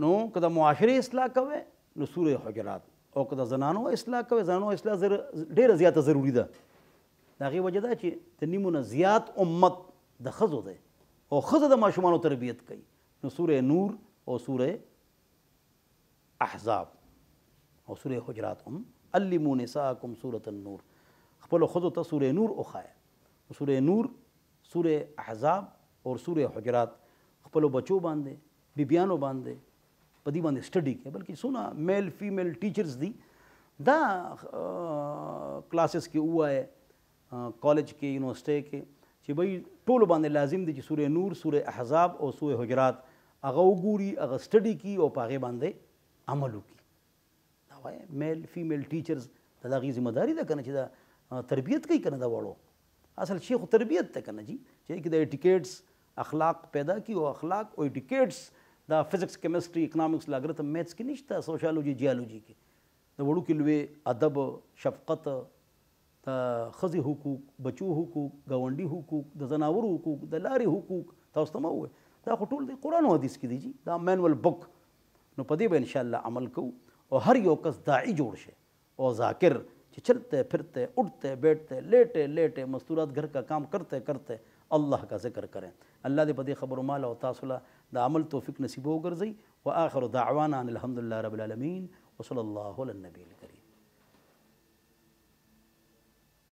نو که د معاشرې اصلاح کوئ نو سوره حجرات، او که د زنانو اصلاح کوئ، زنانو اصلاح ډېره زیاته ضروري ده. د هغې وجه دا چې د نیمو نه زیات امت د ښځو دی او ښځه د ماشومانو تربیت کوي. نو سوره نور او سوره احزاب او سوره حجرات هم علموا نساءکم سوره النور، خپلو ښځو ته سوره نور وښایه. سوره نور، سوره احزاب او سوره حجرات خپلو بچو باندې، بیبیانو باندې په دې باندې سټډي کوي. بلکې څونه میل فیمیل ټیچرز دي دا کلاسز کې ووایه، کالج کې، یونیورسټۍ کې، چې بھئی ټولو باندې لازم دي چې سوره نور، سوره احزاب او سوره حجرات هغه وګوري، هغه سټډي کړي او په هغې باندې عمل وکړي. دا وایه میل فیمیل ټیچرز د هغې ذمه داري ده که نه چې دا تربیت کوي که نه د وړو. اصل شی خو تربیت ده که نه جي، چې کې د ایټیکیټس اخلاق پیدا کړي. او اخلاق او ایټیکیټس دا فزکس، کیمسټري، اکنامکس، لاګرتم، میتھس کې نشته، سوشالوجي، جیالوجي کې. د وړوکي لوی ادب، شفقت، د ښځې حقوق، بچو حقوق، ګاونډي حقوق، د زناورو حقوق، د لارې حقوق، تاسو ته مه ووایي دا خو ټول د قرآن او حدیث کې دي جي، دا مینول بک. نو په دې به انشاءالله عمل کوو او هر یو کس داعي جوړ شي او ذاکر چې چلتے پھرتے اٹھتے بیٹھتے لیٹے لیٹے مستورات گھر کا کام کرتے کرتے اللہ کا ذکر کریں. اللہ دې په دې خبرو مال او تاسو له د عمل توفیق نصیب وګرځي. واخر دعوانا ان الحمد لله رب العالمین وصلی الله علی النبی.